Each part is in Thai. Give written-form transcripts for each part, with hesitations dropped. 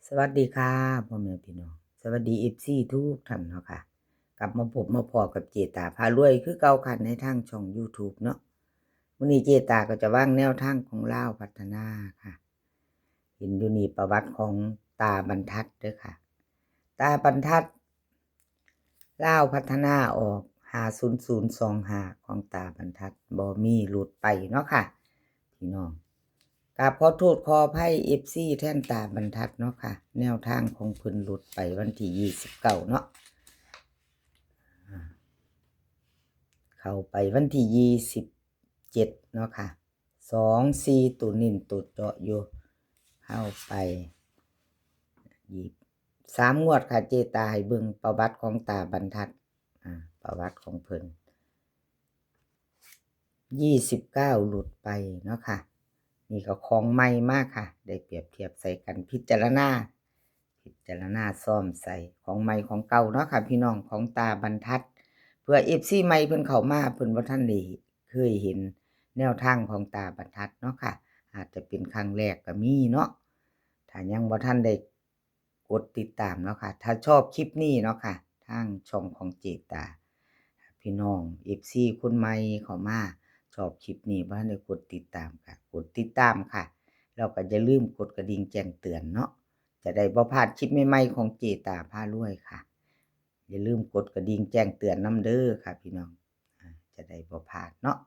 สวัสดีค่ะพ่อแม่พี่น้องสวัสดีFCทุกท่านเนาะค่ะกลับมาพบมาพอกับเจตาพารวยคือเก่าค่ะในทางช่อง YouTube เนาะวันนี้เจตาก็จะวางแนวทางของลาวพัฒนาค่ะเห็นอยู่นี่ประวัติของตาบรรทัดเด้อค่ะตาบรรทัดลาวพัฒนาออก50025ของตาบรรทัดบ่มีหลุดไปเนาะค่ะพี่น้องกราบขอโทษขออภัย FC แท่นตาบรรทัดเนาะค่ะแนวทางของเพิ่นหลุดไปวันที่29เนาะเข้าไปวันที่27เนาะค่ะ24ตัวนิ่นตัวเจาะอยู่เข้าไป3งวดค่ะเจตาให้เบิ่งประวัติของตาบรรทัดประวัติของเพิ่น29หลุดไปเนาะค่ะนี่ก็ของใหม่มากค่ะได้เปรียบเทียบใส่กันพิจารณาซ่อมใส่ของใหม่ของเก่าเนาะค่ะพี่น้องของตาบรรทัดเพื่อ FC ใหม่เพิ่นเข้ามาเพิ่นบ่ทันได้เคยเห็นแนวทางของตาบรรทัดเนาะค่ะอาจจะเป็นครั้งแรกก็มีเนาะถ้ายังบ่ทันได้กดติดตามเนาะค่ะถ้าชอบคลิปนี้เนาะค่ะทางช่องของเจตาพี่น้อง FC คนใหม่เข้ามาชอบคลิปนี้บ่ทันได้กดติดตามค่ะกดติดตามค่ะแล้วก็อย่าลืมกดกระดิ่งแจ้งเตือนเนาะจะได้บ่พลาดคลิปใหม่ๆของเจตาพารวยค่ะอย่าลืมกดกระดิ่งแจ้งเตือนนำเด้อค่ะพี่น้องจะได้บ่พลาดเนาะ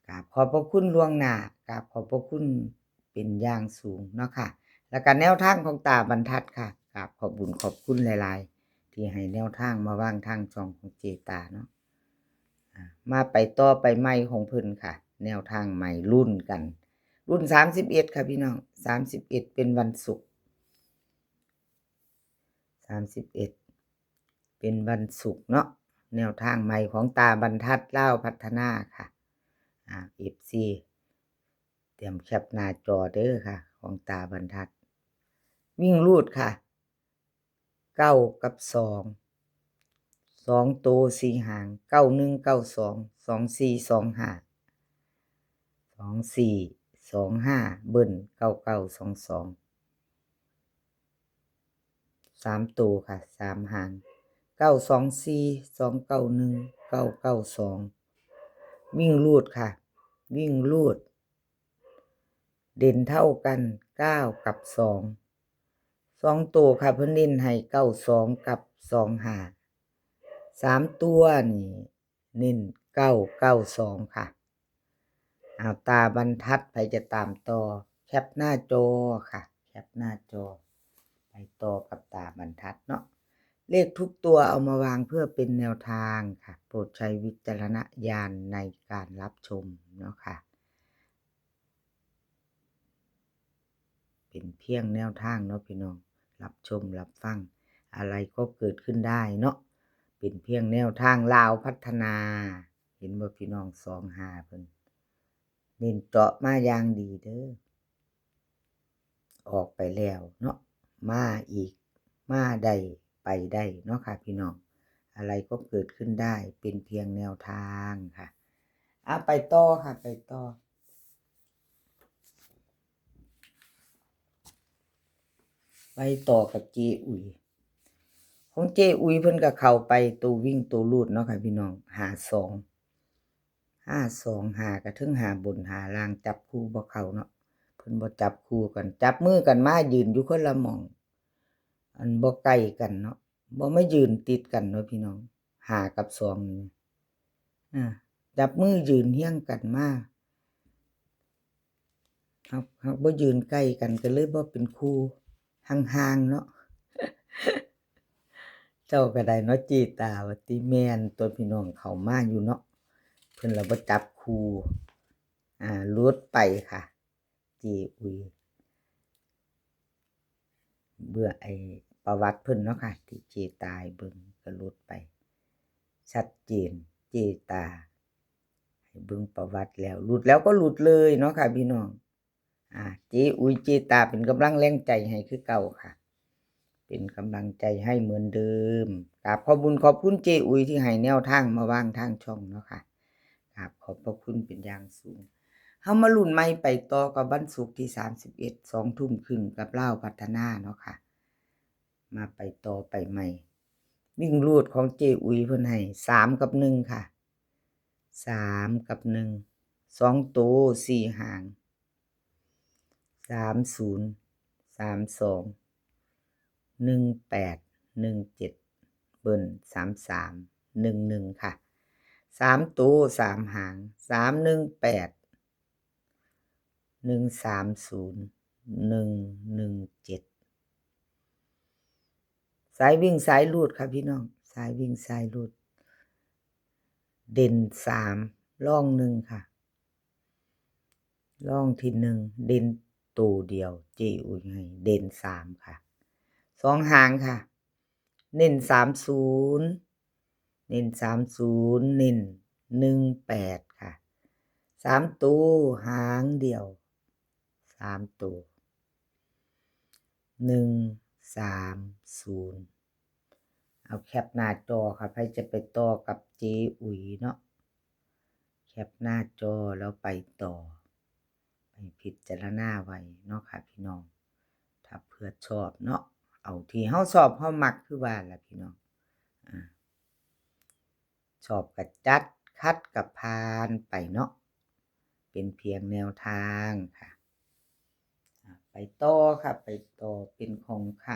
กราบขอบพระคุณล่วงหน้ากราบขอบพระคุณเป็นอย่างสูงเนาะค่ะแล้วก็แนวทางของตาบรรทัดค่ะกราบขอบบุญขอบคุณหลายๆที่ให้แนวทางมาวางทางช่องของเจตาเนาะมาไปต่อไปใหม่ของเพิ่นค่ะแนวทางใหม่รุ่นกันรุ่น31ค่ะพี่น้อง31เป็นวันศุกร์31เป็นวันศุกร์เนาะแนวทางใหม่ของตาบรรทัดลาวพัฒนาค่ะFC เตรียมแคปหน้าจอเด้อค่ะของตาบรรทัดวิ่งรูดค่ะ9กับ2ตัว4หาง91 92 24 25 24 25เบิ้ล99 22 3ตัวค่ะ3หาง924 291 992วิ่งรูดค่ะวิ่งรูดเด่นเท่ากัน9กับ2ตัวค่ะเพิ่นเน้นให้92กับ25 3ตัวนี่เน้น992ค่ะตาบรรทัดไปจะตามต่อแคปหน้าจอค่ะแคปหน้าจอไปต่อกับตาบรรทัดเนาะเลขทุกตัวเอามาวางเพื่อเป็นแนวทางค่ะโปรดใช้วิจารณญาณในการรับชมเนาะค่ะเป็นเพียงแนวทางเนาะพี่น้องรับชมรับฟังอะไรก็เกิดขึ้นได้เนาะเป็นเพียงแนวทางลาวพัฒนาเห็นบ่พี่น้อง25เพิ่นเน้นเจาะมาอย่างดีเด้อออกไปแล้วเนาะมาอีกมาได้ไปได้เนาะค่ะพี่น้องอะไรก็เกิดขึ้นได้เป็นเพียงแนวทางค่ะไปต่อค่ะไปต่อกับเจอุ๋ยของเจอุ๋ยเพิ่นก็เข้าไปตัววิ่งตัวลูดเนาะค่ะพี่น้อง52ก็ถึง5บน5ล่างจับคู่บ่เข้าเนาะเพิ่นบ่จับคู่กันจับมือกันมายืนอยู่คนละหม้องอันบ่ใกล้กันเนาะบ่มายืนติดกันเนาะพี่น้อง5กับ2นี่จับมือยืนเฮียงกันมาเราบ่ยืนใกล้กันก็เลยบ่เป็นคู่ห่างๆเนาะเจ้าก็ได้เนาะจีตาว่าติแม่นตัวพี่น้องเข้ามาอยู่เนาะเพิ่นละบ่จับคู่หลุดไปค่ะจีอุยเบื่อประวัติเพิ่นเนาะค่ะที่เจตาให้เบิ่งก็หลุดไปชัดเจนเจตาให้เบิ่งประวัติแล้วหลุดแล้วก็หลุดเลยเนาะค่ะพี่น้องเจอุยเจตาเป็นกำลังแรงใจให้คือเก่าค่ะเป็นกำลังใจให้เหมือนเดิมกราบขอบคุญขอบคุณเจอุยที่ให้แนวทางมาวางทางช่องเนาะค่ะกราบขอบพระคุณเป็นอย่างสูง เฮามาลุ้นใหม่ไปต่อกับวันศุกร์ที่31 20:30กับลาวพัฒนาเนาะค่ะมาไปต่อไปใหม่วิ่งรูดของเจอุ๋ยเพิ่นให้3กับ1ค่ะ3กับ1 2ตัว4หาง30 32 18 17เบิ้ล33 11ค่ะ3ตัว3หาง318 130 117สายวิ่งสายรูดค่ะพี่น้องสายวิ่งสายรูดเด่น3ร่อง1ค่ะร่องที่1เด่นตัวเดียวเจอุยให้เด่น3ค่ะ2หางค่ะเน้น30เน้น30เน้น18ค่ะ3ตัวหางเดียว3ตัว130เอาแคปหน้าจอค่ะใครจะไปต่อกับเจอุ๋ยเนาะแคปหน้าจอแล้วไปต่อไปพิจารณาไว้เนาะค่ะพี่น้องถ้าเพื่อชอบเนาะเอาที่เฮาชอบเฮามักคือว่าล่ะพี่น้องชอบก็จัดคัดก็ผ่านไปเนาะเป็นเพียงแนวทางค่ะไปต่อค่ะไปต่อเป็นของใคร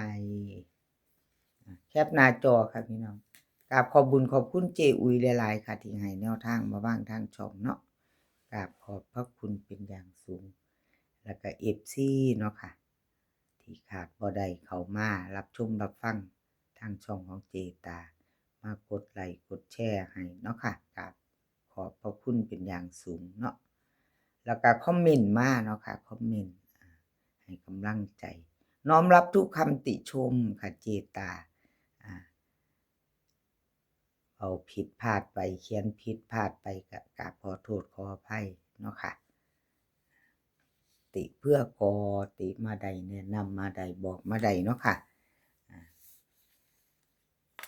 แคปหน้าจอค่ะพี่น้องกราบขอบบุญขอบคุณเจอุ๋ยหลายๆค่ะที่ให้แนวทางมาบ้างทางช่องเนาะกราบขอบพระคุณเป็นอย่างสูงแล้วก็ FC เนาะค่ะที่ขาดบ่ได้เข้ามารับชมรับฟังทางช่องของเจตามากดไลค์กดแชร์ให้เนาะค่ะกราบขอบพระคุณเป็นอย่างสูงเนาะแล้วก็คอมเมนต์มาเนาะค่ะคอมเมนต์ให้กำลังใจน้อมรับทุกคำติชมค่ะเจตาเอาผิดพลาดไปเขียนผิดพลาดไปก็กราบขอโทษขออภัยเนาะค่ะติเพื่อก่อติมาใดแนะนำมาใดบอกมาใดเนาะค่ะ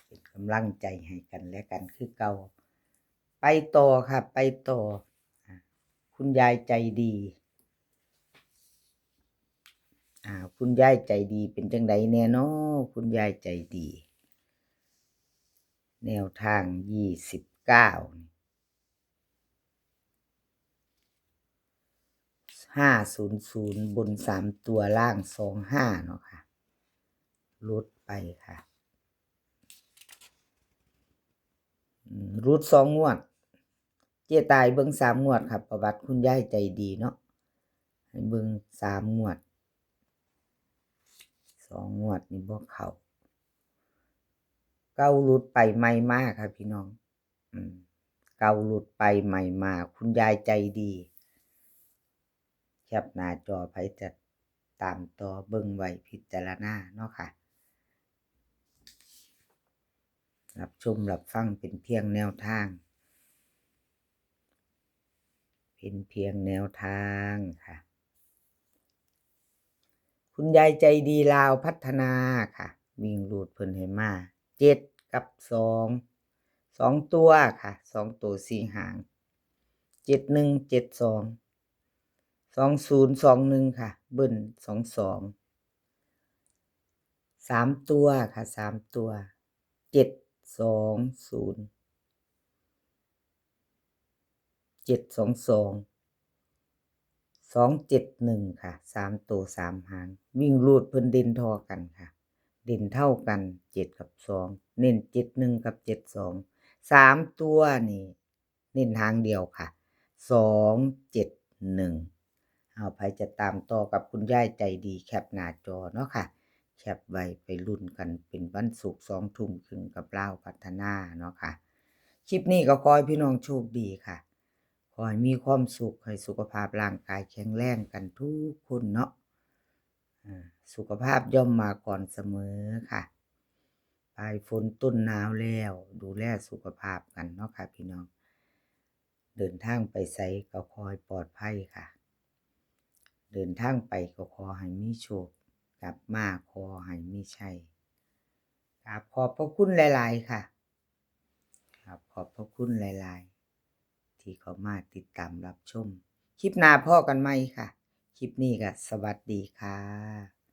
เป็นกำลังใจให้กันและกันคือเก่าไปต่อค่ะไปต่อคุณยายใจดีคุณยายใจดีเป็นจังไดแน่น้อคุณยายใจดีแนวทาง29 500บน3ตัวล่าง25เนาะค่ะรุดไปค่ะรุด2งวดเจ๊ตายเบิ่ง3งวดครับประวัติคุณยายใจดีเนาะให้เบิ่ง3งวด2งวดนี่บ่เข้าเก่ารุดไปใหม่มาครับพี่น้องเก่ารุดไปใหม่มาคุณยายใจดีแคปหน้าจอไผจะตามต่อเบิ่งไว้พิจารณาเนาะค่ะรับชมรับฟังเป็นเพียงแนวทางเป็นเพียงแนวทางค่ะคุณยายใจดีลาวพัฒนาค่ะวิ่งรูดเพิ่นให้มา7กับ2ตัวค่ะ2ตัว4หาง7172 2021ค่ะเบิ้ล22 3ตัวค่ะ3ตัว720 722 271ค่ะ3ตัว3หางวิ่งรูดเพิ่นเด่นเท่ากันค่ะเด่นเท่ากัน7กับ2เน้น71กับ72 3ตัวนี่เน้นหางเดียวค่ะ271เอาไผจะตามต่อกับคุณยายใจดีแคปหน้าจอเนาะค่ะแคปไว้ไปลุ้นกันเป็นวันศุกร์20:30กับลาวพัฒนาเนาะค่ะคลิปนี้ก็ขอให้พี่น้องโชคดีค่ะขอให้มีความสุขให้สุขภาพร่างกายแข็งแรงกันทุกคนเนาะสุขภาพย่อมมาก่อนเสมอค่ะปลายฝนต้นหนาวแล้วดูแลสุขภาพกันเนาะค่ะพี่น้องเดินทางไปไสก็ขอให้ปลอดภัยค่ะเดินทางไปก็ขอให้มีโชคกลับมาขอให้มีชัยกราบขอบพระคุณหลายๆค่ะครับขอบพระคุณหลายๆที่เข้ามาติดตามรับชม คลิปหน้าพ้อกันใหม่ค่ะ คลิปนี้ก็สวัสดีค่ะ